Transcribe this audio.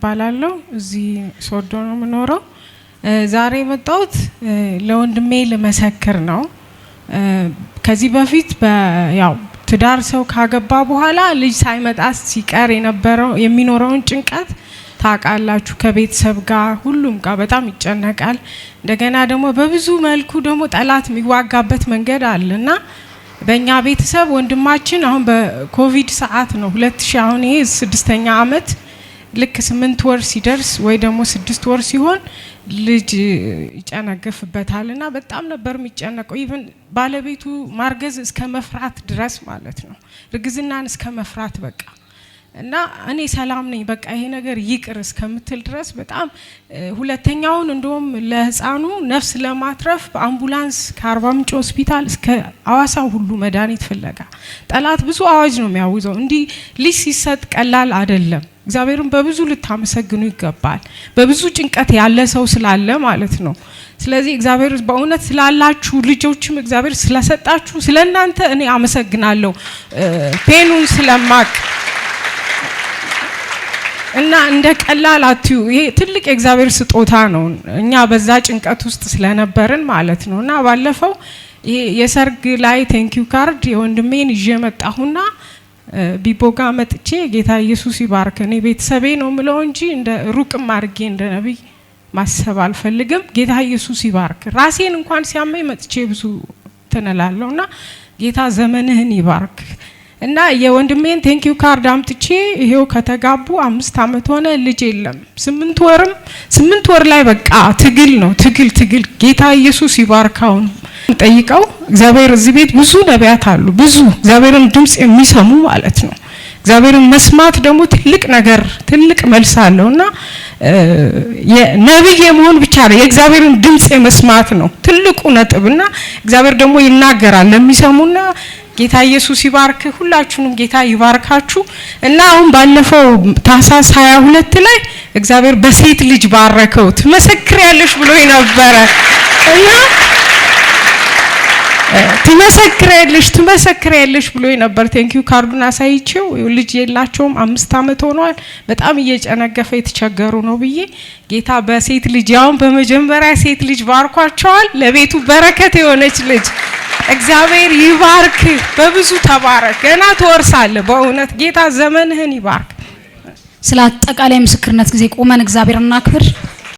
እባላለሁ እዚህ ሶዶ ነው የምኖረው። ዛሬ መጣሁት ለወንድሜ ለመሰክር ነው። ከዚህ በፊት ያው ትዳር ሰው ካገባ በኋላ ልጅ ሳይመጣ ሲቀር የነበረው የሚኖረውን ጭንቀት ታውቃላችሁ። ከቤተሰብ ጋር ሁሉም ጋር በጣም ይጨነቃል። እንደገና ደግሞ በብዙ መልኩ ደግሞ ጠላት የሚዋጋበት መንገድ አለና በእኛ ቤተሰብ ወንድማችን አሁን በኮቪድ ሰዓት ነው 2000 አሁን ይሄ 6ኛ አመት ልክ 8 ወር ሲደርስ ወይ ደግሞ 6 ወር ሲሆን ልጅ ይጨነግፍበታልና በጣም ነበር የሚጨነቀው። ኢቭን ባለቤቱ ማርገዝ እስከ መፍራት ድረስ ማለት ነው፣ ርግዝናን እስከ መፍራት በቃ እና እኔ ሰላም ነኝ በቃ ይሄ ነገር ይቅር እስከምትል ድረስ በጣም ሁለተኛውን እንደውም ለህፃኑ ነፍስ ለማትረፍ በአምቡላንስ ከአርባ ምንጭ ሆስፒታል እስከ አዋሳ ሁሉ መድኃኒት ፍለጋ ጠላት ብዙ አዋጅ ነው የሚያውዘው። እንዲህ ልጅ ሲሰጥ ቀላል አይደለም። እግዚአብሔርን በብዙ ልታመሰግኑ ይገባል። በብዙ ጭንቀት ያለ ሰው ስላለ ማለት ነው። ስለዚህ እግዚአብሔር በእውነት ስላላችሁ ልጆችም እግዚአብሔር ስለሰጣችሁ ስለናንተ እኔ አመሰግናለሁ ፔኑን ስለማቅ እና እንደ ቀላል አትዩ። ይሄ ትልቅ የእግዚአብሔር ስጦታ ነው። እኛ በዛ ጭንቀት ውስጥ ስለነበርን ማለት ነው። እና ባለፈው ይሄ የሰርግ ላይ ቴንኪው ካርድ የወንድሜን ይዤ መጣሁና ቢቦጋ መጥቼ ጌታ ኢየሱስ ይባርክ። እኔ ቤተሰቤ ነው ምለው እንጂ እንደ ሩቅም አድርጌ እንደ ነብይ ማሰብ አልፈልግም። ጌታ ኢየሱስ ይባርክ። ራሴን እንኳን ሲያመኝ መጥቼ ብዙ ተነላለውና ጌታ ዘመንህን ይባርክ። እና የወንድሜን ቴንኪው ካርድ አምጥቼ ይሄው ከተጋቡ 5 አመት ሆነ፣ ልጅ የለም። 8 ወር ላይ በቃ ትግል ነው ትግል። ጌታ ኢየሱስ ይባርካው። ጠይቀው እግዚአብሔር እዚህ ቤት ብዙ ነቢያት አሉ፣ ብዙ እግዚአብሔርን ድምጽ የሚሰሙ ማለት ነው። እግዚአብሔርን መስማት ደግሞ ትልቅ ነገር ትልቅ መልስ አለውና የነብይ መሆን ብቻ ነው የእግዚአብሔርን ድምጽ መስማት ነው ትልቁ ነጥብና እግዚአብሔር ደግሞ ይናገራል ለሚሰሙና ጌታ ኢየሱስ ይባርክ። ሁላችሁንም ጌታ ይባርካችሁ። እና አሁን ባለፈው ታህሳስ 22 ላይ እግዚአብሔር በሴት ልጅ ባረከው። ትመሰክሪያለሽ ብሎ ነበር እና ትመሰክሪያለሽ ብሎ ነበር። ቴንኪው ካርዱን አሳይቼው ልጅ የላቸውም 5 አመት ሆኗል። በጣም እየጨነገፈ የተቸገሩ ነው ብዬ ጌታ በሴት ልጅ ያውን በመጀመሪያ ሴት ልጅ ባርኳቸዋል። ለቤቱ በረከት የሆነች ልጅ እግዚአብሔር ይባርክ። በብዙ ተባረክ። ገና ትወርሳለህ። በእውነት ጌታ ዘመንህን ይባርክ። ስለ አጠቃላይ ምስክርነት ጊዜ ቆመን እግዚአብሔርና ክብር